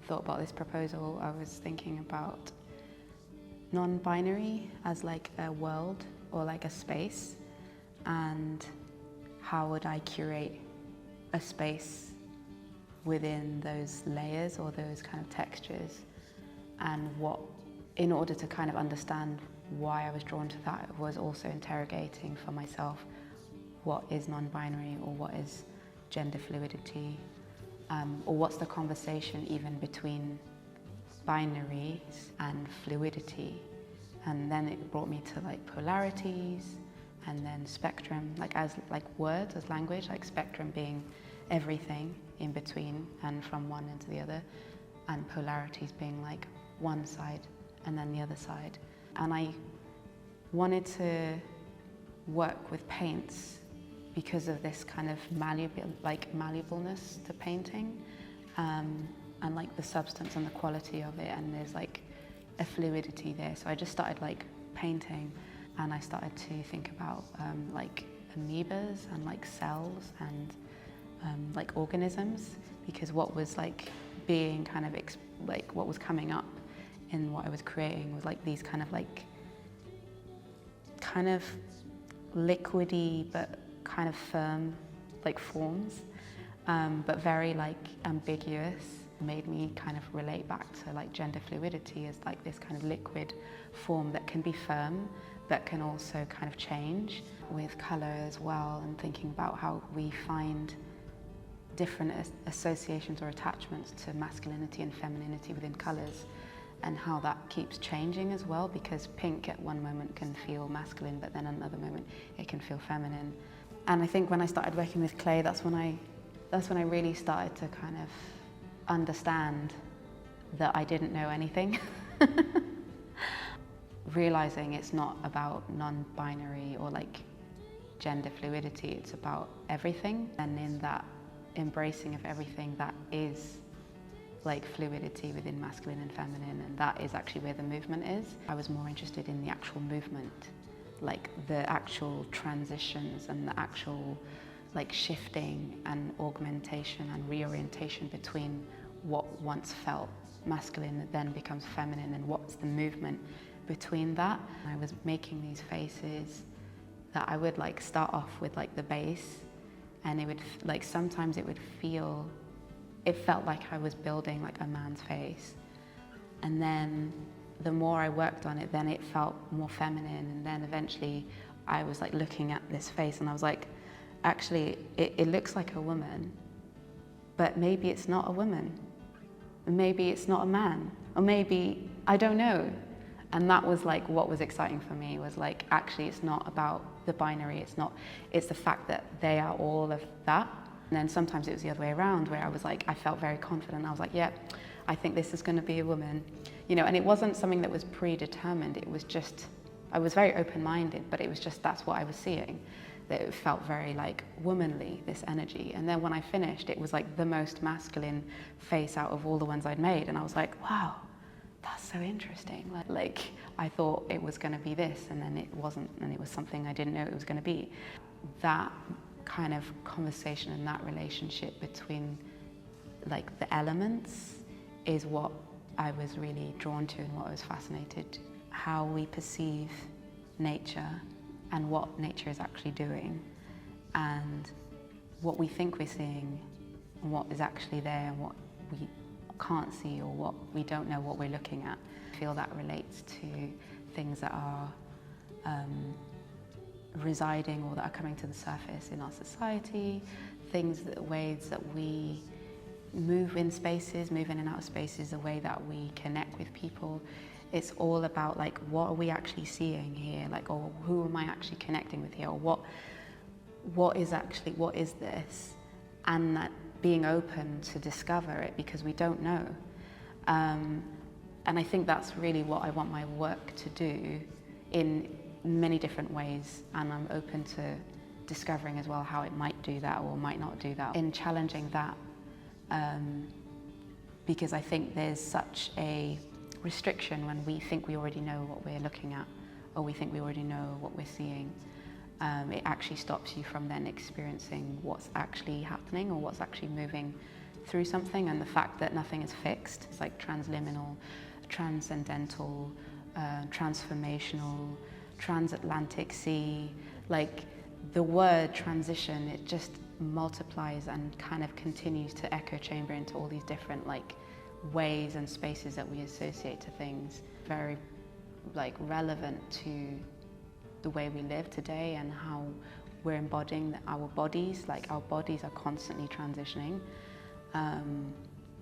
thought about this proposal, I was thinking about non-binary as like a world or like a space, and how would I curate a space within those layers or those kind of textures, and what, in order to kind of understand why I was drawn to that, I was also interrogating for myself what is non-binary, or what is gender fluidity, or what's the conversation even between binaries and fluidity. And then it brought me to like polarities, and then spectrum, like as like words, as language, like spectrum being everything in between and from one end to the other, and polarities being like one side and then the other side. And I wanted to work with paints because of this kind of malleableness to painting, and like the substance and the quality of it, and there's like a fluidity there. So I just started like painting, and I started to think about like amoebas and like cells and like organisms, because what was like being kind of like what was coming up in what I was creating was like these kind of liquidy but kind of firm like forms, but very like ambiguous. Made me kind of relate back to like gender fluidity as like this kind of liquid form that can be firm but can also kind of change with colour as well, and thinking about how we find different associations or attachments to masculinity and femininity within colours, and how that keeps changing as well, because pink at one moment can feel masculine, but then another moment it can feel feminine. And I think when I started working with clay, that's when I really started to kind of understand that I didn't know anything. Realizing it's not about non-binary or like gender fluidity, it's about everything, and in that embracing of everything that is like fluidity within masculine and feminine, and that is actually where the movement is. I was more interested in the actual movement, like the actual transitions and the actual like shifting and augmentation and reorientation between what once felt masculine that then becomes feminine, and what's the movement between that. I was making these faces that I would like start off with like the base, and it would like sometimes it felt like I was building like a man's face, and then the more I worked on it, then it felt more feminine, and then eventually I was like looking at this face and I was like, actually it looks like a woman, but maybe it's not a woman, maybe it's not a man, or maybe, I don't know. And that was like what was exciting for me, was like, actually it's not about the binary, it's the fact that they are all of that. And then sometimes it was the other way around, where I was like, I felt very confident, I was like, yeah, I think this is going to be a woman, you know. And it wasn't something that was predetermined, it was just, I was very open-minded, but it was just, that's what I was seeing, that it felt very like womanly, this energy. And then when I finished, it was like the most masculine face out of all the ones I'd made, and I was like, wow, that's so interesting. Like I thought it was going to be this, and then it wasn't, and it was something I didn't know it was going to be. That kind of conversation and that relationship between like the elements is what I was really drawn to, and what I was fascinated. How we perceive nature and what nature is actually doing, and what we think we're seeing and what is actually there, and what we can't see, or what we don't know what we're looking at. I feel that relates to things that are residing or that are coming to the surface in our society, ways that we move in spaces, move in and out of spaces, the way that we connect with people. It's all about like, what are we actually seeing here? Like, or who am I actually connecting with here? Or what is this? And that being open to discover it, because we don't know. And I think that's really what I want my work to do in many different ways, and I'm open to discovering as well how it might do that or might not do that. In challenging that, because I think there's such a restriction when we think we already know what we're looking at, or we think we already know what we're seeing. It actually stops you from then experiencing what's actually happening, or what's actually moving through something, and the fact that nothing is fixed. It's like transliminal, transcendental, transformational, transatlantic sea. Like the word transition, it just multiplies and kind of continues to echo chamber into all these different like ways and spaces that we associate to things. Very like relevant to the way we live today and how we're embodying our bodies. Like our bodies are constantly transitioning.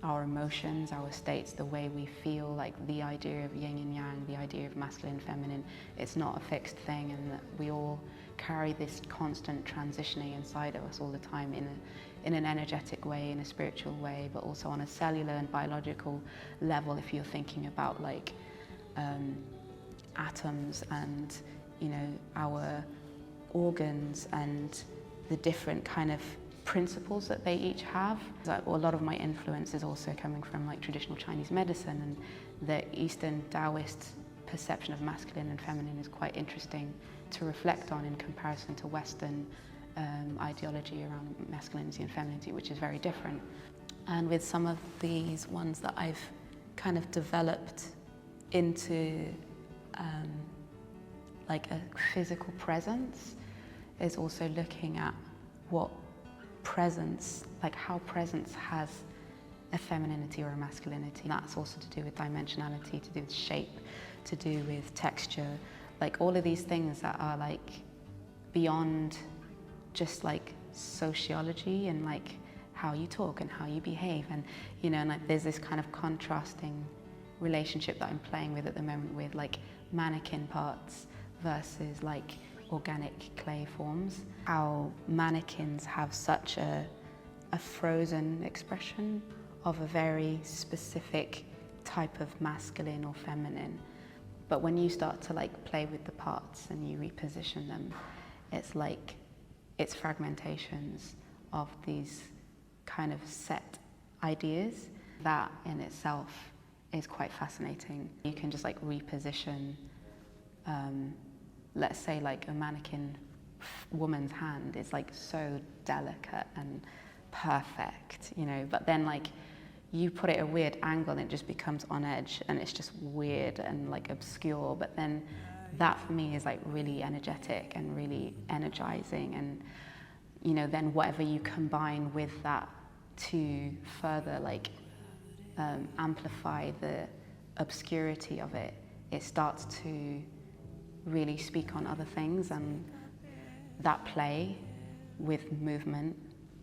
Our emotions, our states, the way we feel, like the idea of yin and yang, the idea of masculine and feminine, it's not a fixed thing, and that we all carry this constant transitioning inside of us all the time in an energetic way, in a spiritual way, but also on a cellular and biological level. If you're thinking about like atoms and, you know, our organs and the different kind of principles that they each have. A lot of my influence is also coming from like traditional Chinese medicine, and the Eastern Taoist perception of masculine and feminine is quite interesting to reflect on in comparison to Western ideology around masculinity and femininity, which is very different. And with some of these ones that I've kind of developed into like a physical presence, is also looking at what presence, like how presence has a femininity or a masculinity. And that's also to do with dimensionality, to do with shape, to do with texture, like all of these things that are like beyond just like sociology and like how you talk and how you behave. And, you know, and like there's this kind of contrasting relationship that I'm playing with at the moment with like mannequin parts versus like organic clay forms. How mannequins have such a frozen expression of a very specific type of masculine or feminine. But when you start to like play with the parts and you reposition them, it's like, it's fragmentations of these kind of set ideas. That in itself is quite fascinating. You can just like reposition, let's say like a mannequin woman's hand is like so delicate and perfect, you know, but then like you put it at a weird angle and it just becomes on edge and it's just weird and like obscure. But then that for me is like really energetic and really energizing, and, you know, then whatever you combine with that to further like amplify the obscurity of it, it starts to really speak on other things. And that play with movement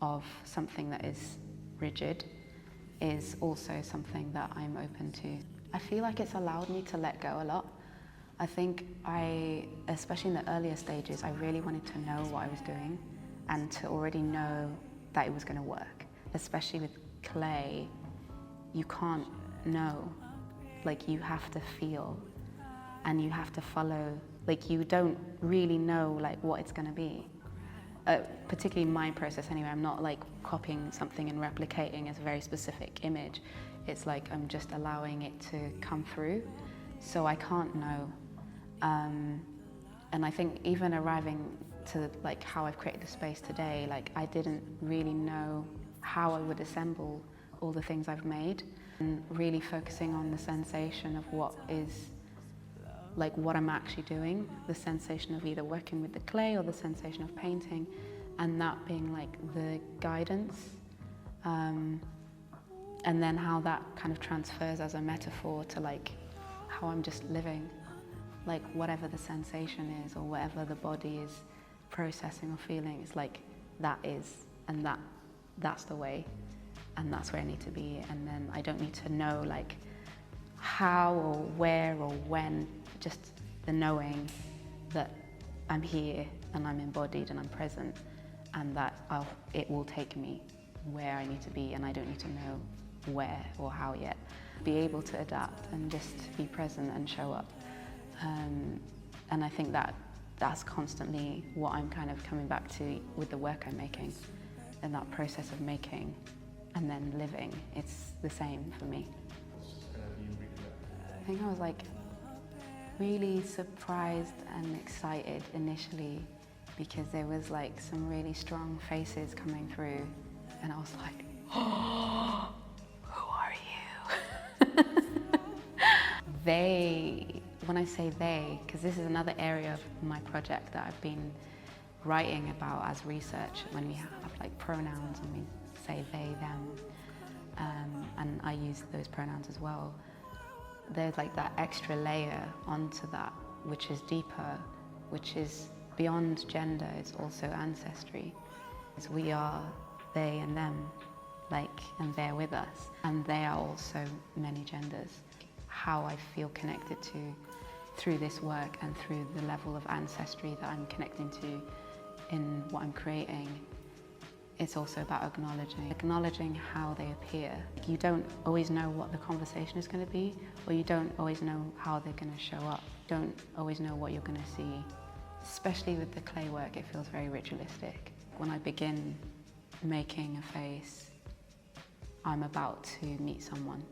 of something that is rigid is also something that I'm open to. I feel like it's allowed me to let go a lot. I think especially in the earlier stages, I really wanted to know what I was doing and to already know that it was going to work. Especially with clay, you can't know. Like, you have to feel and you have to follow. Like, you don't really know like what it's going to be. Particularly my process anyway, I'm not like copying something and replicating as a very specific image. It's like I'm just allowing it to come through, so I can't know. And I think even arriving to like how I've created the space today, like I didn't really know how I would assemble all the things I've made, and really focusing on the sensation of what is like what I'm actually doing, the sensation of either working with the clay or the sensation of painting, and that being like the guidance, and then how that kind of transfers as a metaphor to like how I'm just living, like whatever the sensation is or whatever the body is processing or feeling, it's like that is, and that's the way, and that's where I need to be. And then I don't need to know like how or where or when, just the knowing that I'm here and I'm embodied and I'm present, and that it will take me where I need to be, and I don't need to know where or how yet. Be able to adapt and just be present and show up. And I think that's constantly what I'm kind of coming back to with the work I'm making, and that process of making and then living. It's the same for me. I think I was like really surprised and excited initially, because there was like some really strong faces coming through, and I was like, oh, who are you? They, when I say they, because this is another area of my project that I've been writing about as research, when we have like pronouns and we say they, them, and I use those pronouns as well. There's like that extra layer onto that, which is deeper, which is beyond gender, it's also ancestry. We are they and them, like, and they're with us, and they are also many genders. How I feel connected to through this work and through the level of ancestry that I'm connecting to in what I'm creating, it's also about acknowledging how they appear. You don't always know what the conversation is going to be, or you don't always know how they're going to show up. You don't always know what you're going to see. Especially with the clay work, it feels very ritualistic. When I begin making a face, I'm about to meet someone.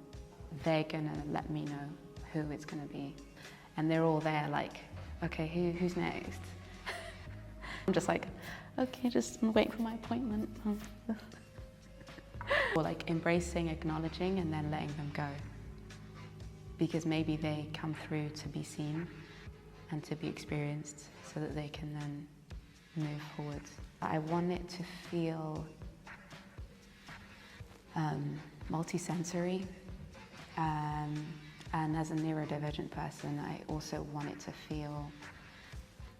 They're going to let me know who it's going to be. And they're all there like, okay, who's next? I'm just like, okay, just wait for my appointment. Or like embracing, acknowledging, and then letting them go. Because maybe they come through to be seen and to be experienced so that they can then move forward. I want it to feel multisensory. And as a neurodivergent person, I also want it to feel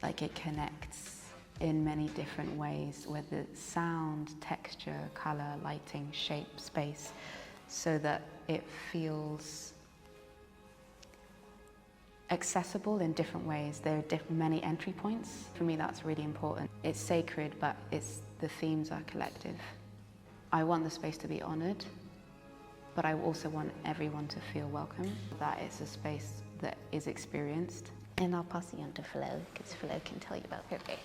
like it connects in many different ways, whether it's sound, texture, color, lighting, shape, space, so that it feels accessible in different ways. There are many entry points. For me, that's really important. It's sacred, but the themes are collective. I want the space to be honored, but I also want everyone to feel welcome, that it's a space that is experienced. And I'll pass you on to Flo, because Flo can tell you about her work.